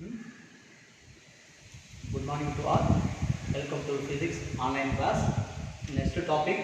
Good morning to all. Welcome to physics online class. Next topic,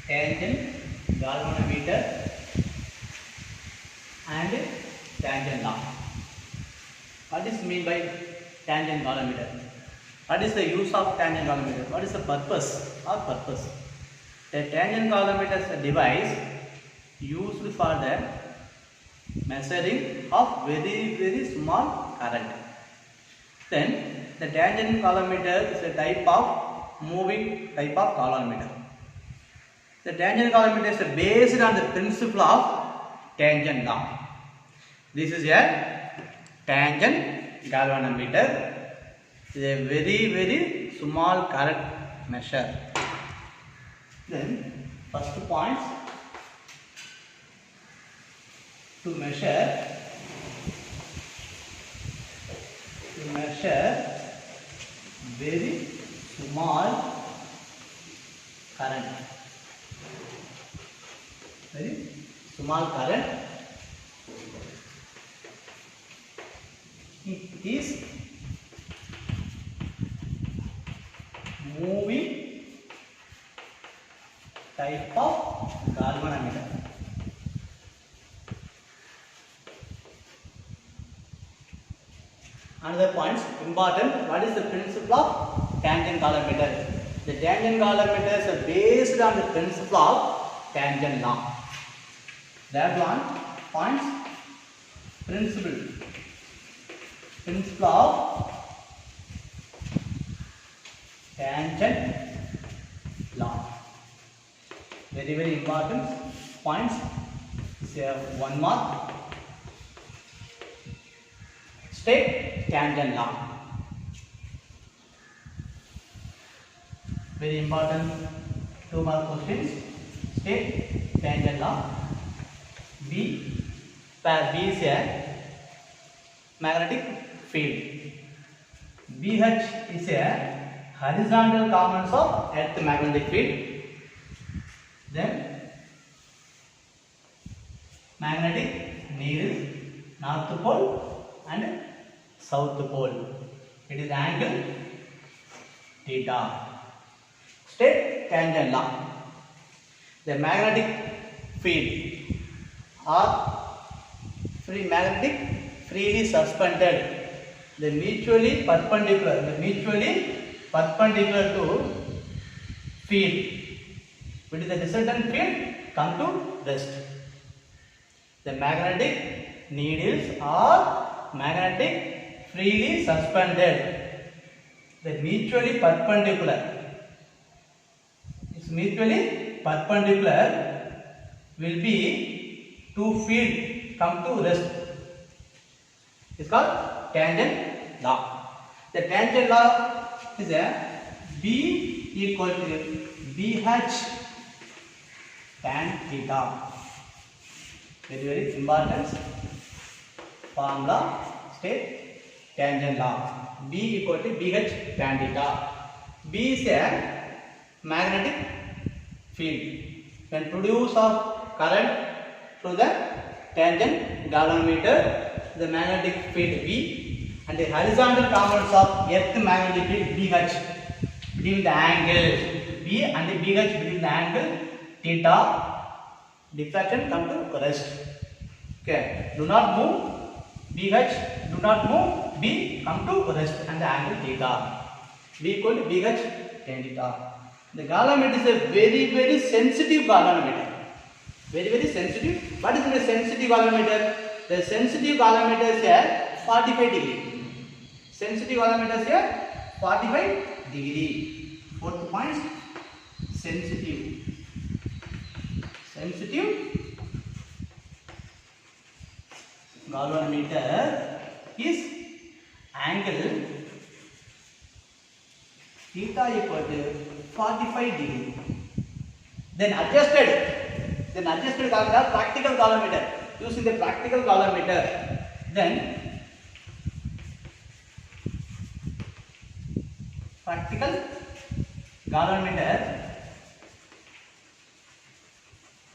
tangent, galvanometer and tangent law. What is mean by tangent galvanometer? What is the use of tangent galvanometer? What is the purpose or purpose? The tangent galvanometer is a device used for the measuring of very small current. Then the tangent galvanometer is a type of moving type of galvanometer. The tangent galvanometer is based on the principle of tangent law. This is a tangent galvanometer. It is a very small current measure. Then first point, to measure very small current. Very small current. It is moving type of galvanometer. Another point important, what is the principle of tangent galvanometer? The tangent galvanometers are based on the principle of tangent law. That one points principle of tangent law. Very important points. Say one mark. State tangent law. Very important 2 mark questions. State tangent law. B, where B is a magnetic field. BH is a horizontal components of Earth magnetic field. Then magnetic needle, north pole and south pole. It is angle theta. State tangent law. The magnetic field or freely suspended. The mutually perpendicular to field. Which is the resultant field come to rest. The magnetic needles are magnetic freely suspended. The mutually perpendicular. It's mutually perpendicular will be two field come to rest. It's called tangent law. The tangent law is a B equal to BH tan theta. Very important formula. State tangent law. B equal to BH tan theta. B is a magnetic field. When produce of current through the tangent galvanometer, the magnetic field B and the horizontal components of Earth magnetic field BH between the angle B and the BH between the angle theta. Diffraction come to rest. Okay, do not move BH, do not move B, come to rest and the angle theta. B equal to BH tan theta. The galvanometer is a very sensitive galvanometer. Very sensitive. What is the sensitive galvanometer? The sensitive galvanometer is a 45 degree. Sensitive galvanometer is a 45 degree. Fourth point, sensitive galvanometer is angle theta equal to 45 degree. Then adjusted galvanometer, practical galvanometer. Using the practical galvanometer, then practical galvanometer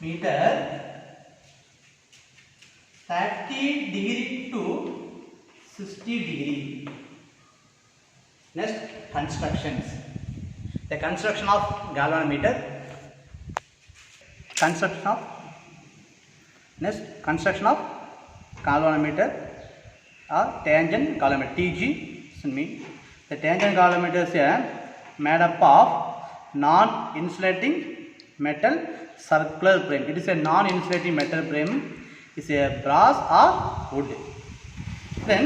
meter 30 degree to 60 degree. Next, constructions. The construction of galvanometer. Construction of galvanometer or tangent galvanometer, TG. The tangent galvanometer is made up of non-insulating metal circular frame. It is a non-insulating metal frame. It is a brass or wood. Then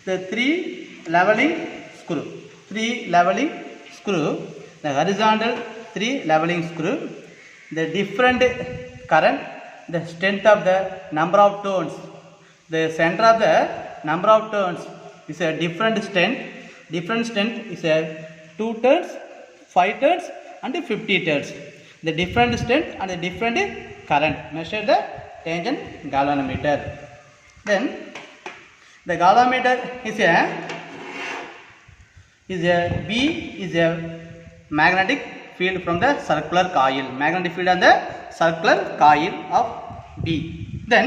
the three leveling screw, the horizontal three leveling screw, the different current, the strength of the number of turns, the center of the number of turns is a different strength. Different strength is a 2 turns, 5 turns and 50 turns. The different strength and the different current measure the tangent galvanometer. Then the galvanometer is a magnetic field from the circular coil. Magnetic field on the circular coil of B. Then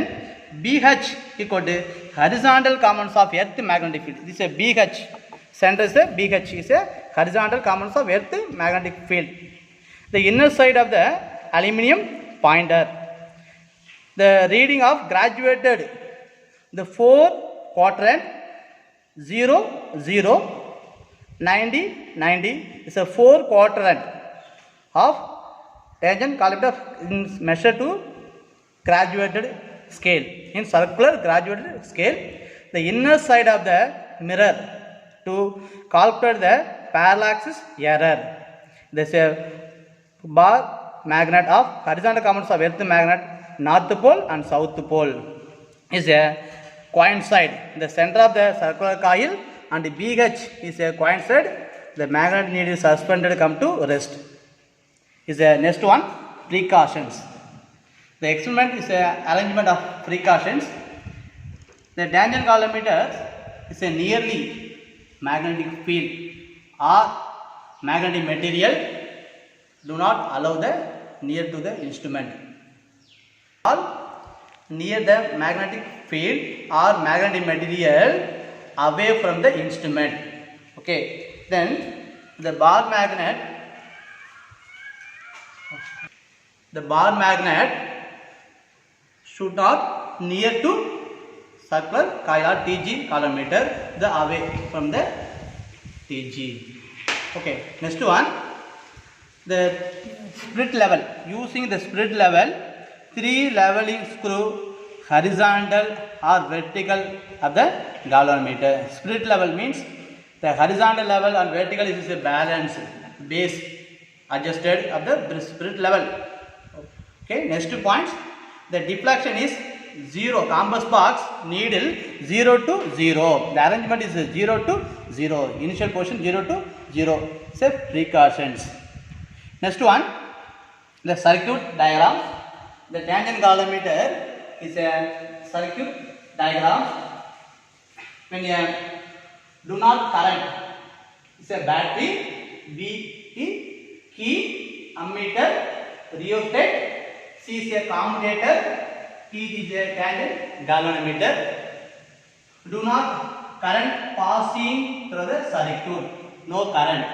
BH equal to horizontal components of earth magnetic field. This is a BH. Center is a BH is a horizontal components of earth magnetic field. The inner side of the aluminium pointer. The reading of graduated the 4 quadrant 0 0 90 90 is a 4 quadrant of tangent galvanometer measured to graduated scale, in circular graduated scale. The inner side of the mirror to calculate the parallax error. This is a bar magnet of horizontal components of earth magnet, north pole and south pole is a coincide. The center of the circular coil and BH is a coincide. The magnet needle is suspended, come to rest. Is a next one, precautions. The experiment is a arrangement of precautions. The tangent galvanometer is a nearly magnetic field or magnetic material. Do not allow the near to the instrument. All near the magnetic field or magnetic material away from the instrument. Okay. Then the bar magnet should not near to circular coil or TG galvanometer, the away from the TG. Okay. Next one, the split level. Using the split level, 3 leveling screw horizontal or vertical of the galvanometer. Split level means the horizontal level and vertical is a balance base adjusted of the split level. Okay. Next points, the deflection is 0. Compass box needle 0 to 0. The arrangement is 0 to 0. Initial position 0 to 0. Say precautions. Next one, the circuit diagram. The tangent galvanometer is a circuit diagram. When you do not current, it's a battery, B is key, ammeter, rheostat, C is a commutator, T is a tangent galvanometer. Do not current passing through the circuit, no current.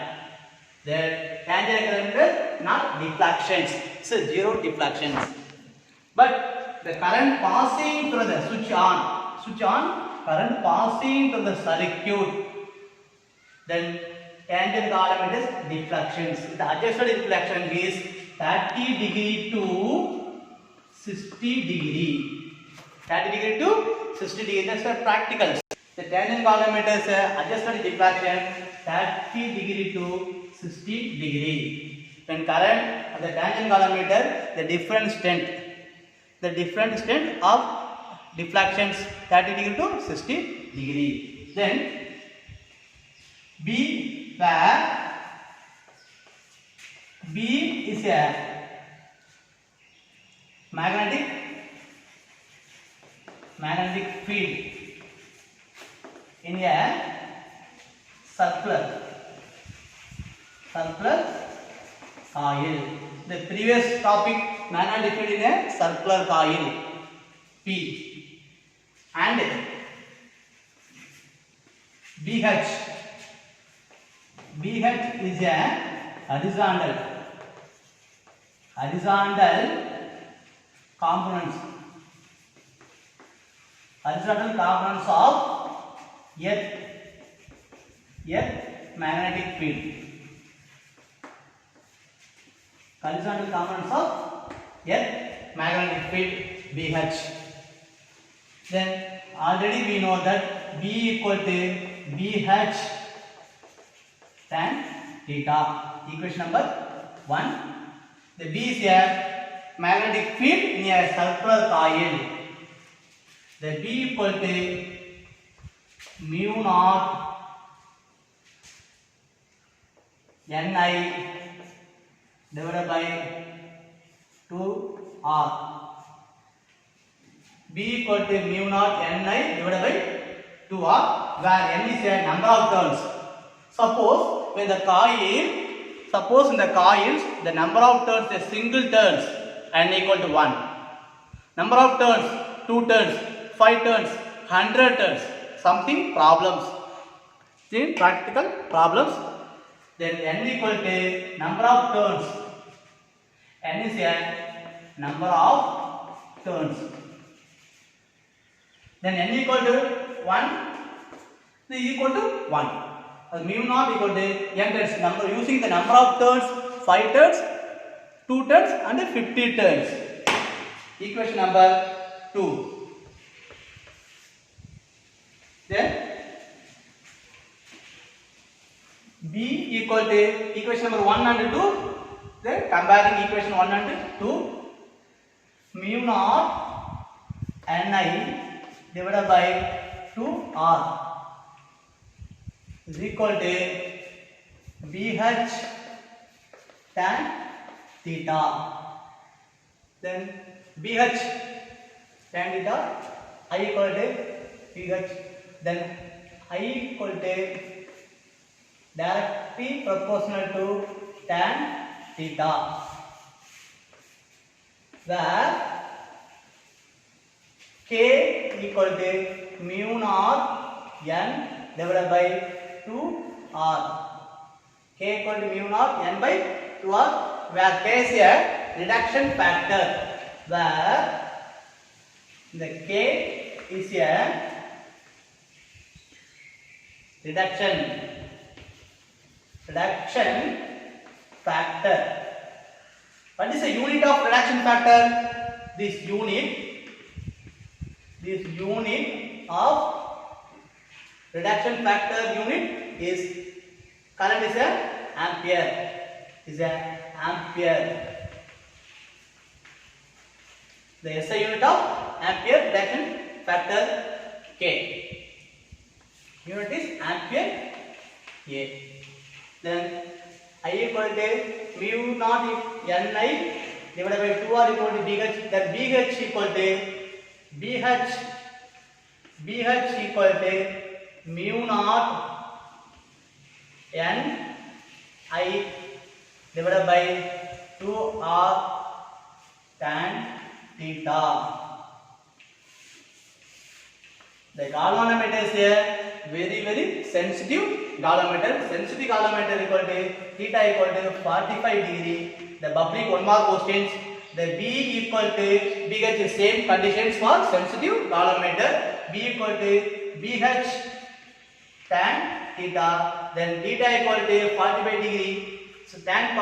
The tangent galvanometer not deflections, it's a 0 deflections. But the current passing through the switch on, current passing through the circuit, then tangent galvanometer deflections. The adjusted deflection is 30 degree to 60 degree. 30 degree to 60 degree. That's a practical. The tangent galvanometer is adjusted deflection 30 degree to 60 degree. When current of the tangent galvanometer, the different strength of deflections 30 degree to 60 degree. Then B where B is a magnetic field in a circular coil. The previous topic, magnetic field in a circular coil P, and BH. BH is a horizontal components. Horizontal components of Earth magnetic field. Horizontal components of Earth magnetic field BH. Then already we know that B equal to BH tan theta. Equation number 1. The B is a magnetic field in a circular coil. The B equal to mu naught Ni divided by 2R. B equal to mu naught Ni divided by 2R, where N is a number of turns. Suppose in the coils the number of turns is single turns N equal to 1. Number of turns 2 turns, 5 turns, 100 turns. Something problems. In practical problems, then N equal to number of turns. N is a number of turns. Then N equal to 1, is equal to 1. Mu naught equal to N turns, number using the number of turns, 5 turns, 2 turns and 50 turns. Equation number 2. Then B equal to equation number 1 and 2. Then comparing equation 1 and 2, mu naught Ni divided by 2R is equal to BH tan theta. Then BH tan theta, I equal to BH. Then I equal to directly proportional to tan theta, where K equal to mu naught N divided by 2R. K equal to mu naught N by 2R, where K is a reduction factor, where the K is a reduction factor. What is the unit of reduction factor? This unit of reduction factor unit is, current is a ampere. The SI unit of ampere reduction factor K. Unit is ampere A. Then I equal to mu naught Ni divided by 2R equal to BH. Then BH equal to BH equal to mu naught Ni divided by 2R tan theta. The galvanometer is a very sensitive galvanometer. Sensitive galvanometer equal to theta equal to 45 degree. The public 1 mark questions. The B equal to BH is same conditions for sensitive galvanometer. B equal to BH tan theta. Then theta equal to 45 degree. So tan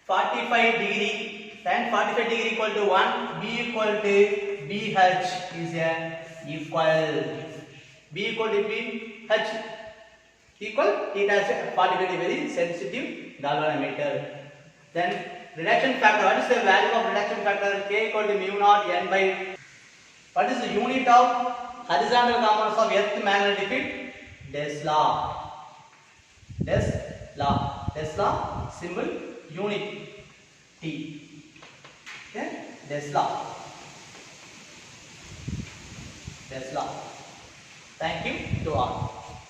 45 degree equal to 1. B equal to BH is equal. B equal to BH equal. Theta is 45 degree, very sensitive galvanometer. Then reduction factor. What is the value of reduction factor? K equal to mu naught N by. What is the unit of horizontal components of Earth magnetic field? Tesla symbol unit T. Okay? Tesla. Thank you to all.